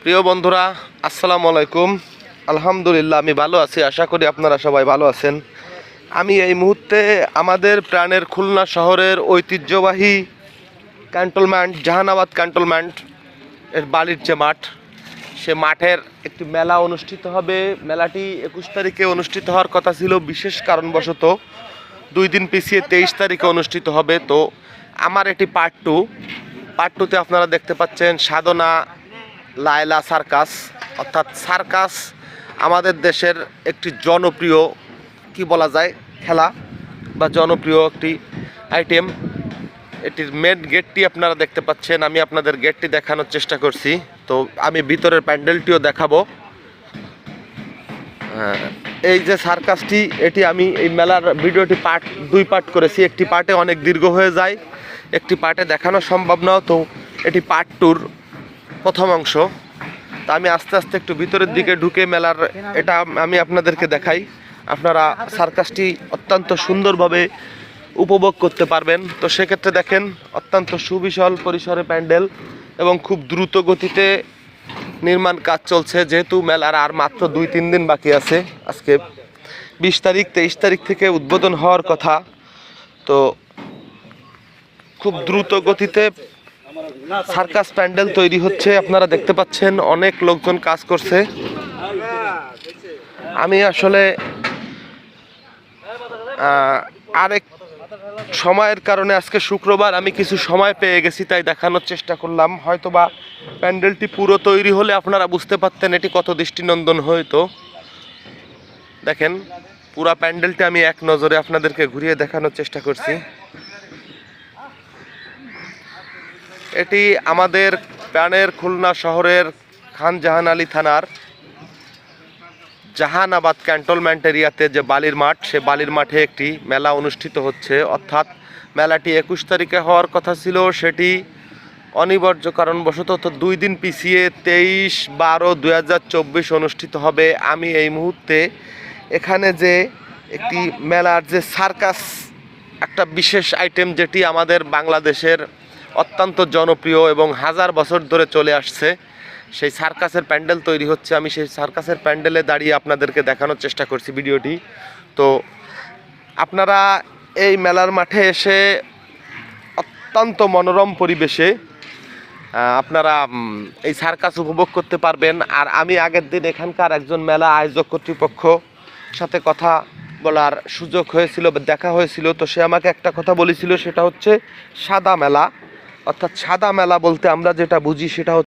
প্রিয় বন্ধুরা, আসসালামু আলাইকুম। আলহামদুলিল্লাহ, আমি ভালো আছি। আশা করি আপনারা সবাই ভালো আছেন। আমি এই মুহূর্তে আমাদের প্রাণের খুলনা শহরের ঐতিহ্যবাহী ক্যান্টনমেন্ট, জাহানাবাদ ক্যান্টনমেন্ট এর বালির যে মাঠ, সে মাঠের একটি মেলা অনুষ্ঠিত হবে। মেলাটি 21 তারিখে অনুষ্ঠিত হওয়ার কথা ছিল, বিশেষ কারণবশত 2 দিন পিছিয়ে 23 তারিখে অনুষ্ঠিত হবে। তো আমার এটি পার্ট টুতে আপনারা দেখতে পাচ্ছেন সাধনা লায়লা সার্কাস। অর্থাৎ সার্কাস আমাদের দেশের একটি জনপ্রিয় কি বলা যায় খেলা বা জনপ্রিয় একটি আইটেম। এটির মেন গেটটি আপনারা দেখতে পাচ্ছেন। আমি আপনাদের গেটটি দেখানোর চেষ্টা করছি। তো আমি ভিতরের প্যান্ডেলটিও দেখাবো। এই যে সার্কাসটি, এটি আমি এই মেলার ভিডিওটি দুই পার্ট করেছি। একটি পার্টে অনেক দীর্ঘ হয়ে যায়, একটি পার্টে দেখানো সম্ভব না। তো এটি পার্ট টুর প্রথম অংশ। তা আমি আস্তে আস্তে একটু ভিতরের দিকে ঢুকে মেলার এটা আমি আপনাদেরকে দেখাই। আপনারা সার্কাসটি অত্যন্ত সুন্দরভাবে উপভোগ করতে পারবেন। তো সেক্ষেত্রে দেখেন, অত্যন্ত সুবিশাল পরিসরে প্যান্ডেল এবং খুব দ্রুত গতিতে নির্মাণ কাজ চলছে। যেহেতু মেলার আর মাত্র 2-3 দিন বাকি আছে, আজকে 20 তারিখ, 23 তারিখ থেকে উদ্বোধন হওয়ার কথা। তো খুব দ্রুত গতিতে সার্কাস প্যান্ডেল তৈরি হচ্ছে। আপনারা দেখতে পাচ্ছেন অনেক লোকজন কাজ করছে। আমি আসলে আরেক সময়ের কারণে আজকে শুক্রবার, আমি কিছু সময় পেয়ে গেছি, তাই দেখানোর চেষ্টা করলাম। হয়তোবা প্যান্ডেলটি পুরো তৈরি হলে আপনারা বুঝতে পারতেন এটি কত দৃষ্টিনন্দন হইতো। দেখেন, পুরা প্যান্ডেলটি আমি এক নজরে আপনাদেরকে ঘুরিয়ে দেখানোর চেষ্টা করছি। এটি আমাদের প্রাণের খুলনা শহরের খান জাহান আলী থানার জাহানাবাদ ক্যান্টনমেন্ট এরিয়াতে যে বালির মাঠ, সে বালির মাঠে একটি মেলা অনুষ্ঠিত হচ্ছে। অর্থাৎ মেলাটি 21 তারিখে হওয়ার কথা ছিল, সেটি অনিবার্য কারণবশত 2 দিন পিছিয়ে 23/12/2024 অনুষ্ঠিত হবে। আমি এই মুহূর্তে এখানে যে একটি মেলার যে সার্কাস, একটা বিশেষ আইটেম যেটি আমাদের বাংলাদেশের অত্যন্ত জনপ্রিয় এবং হাজার বছর ধরে চলে আসছে, সেই সার্কাসের প্যান্ডেল তৈরি হচ্ছে। আমি সেই সার্কাসের প্যান্ডেলে দাঁড়িয়ে আপনাদেরকে দেখানোর চেষ্টা করছি ভিডিওটি। তো আপনারা এই মেলার মাঠে এসে অত্যন্ত মনোরম পরিবেশে আপনারা এই সার্কাস উপভোগ করতে পারবেন। আর আমি আগের দিন এখানকার একজন মেলা আয়োজক কর্তৃপক্ষ সাথে কথা বলার সুযোগ হয়েছিল, দেখা হয়েছিল। তো সে আমাকে একটা কথা বলেছিল, সেটা হচ্ছে সাদা মেলা। অর্থাৎ সাদা মেলা বলতে আমরা যেটা বুঝি সেটা হচ্ছে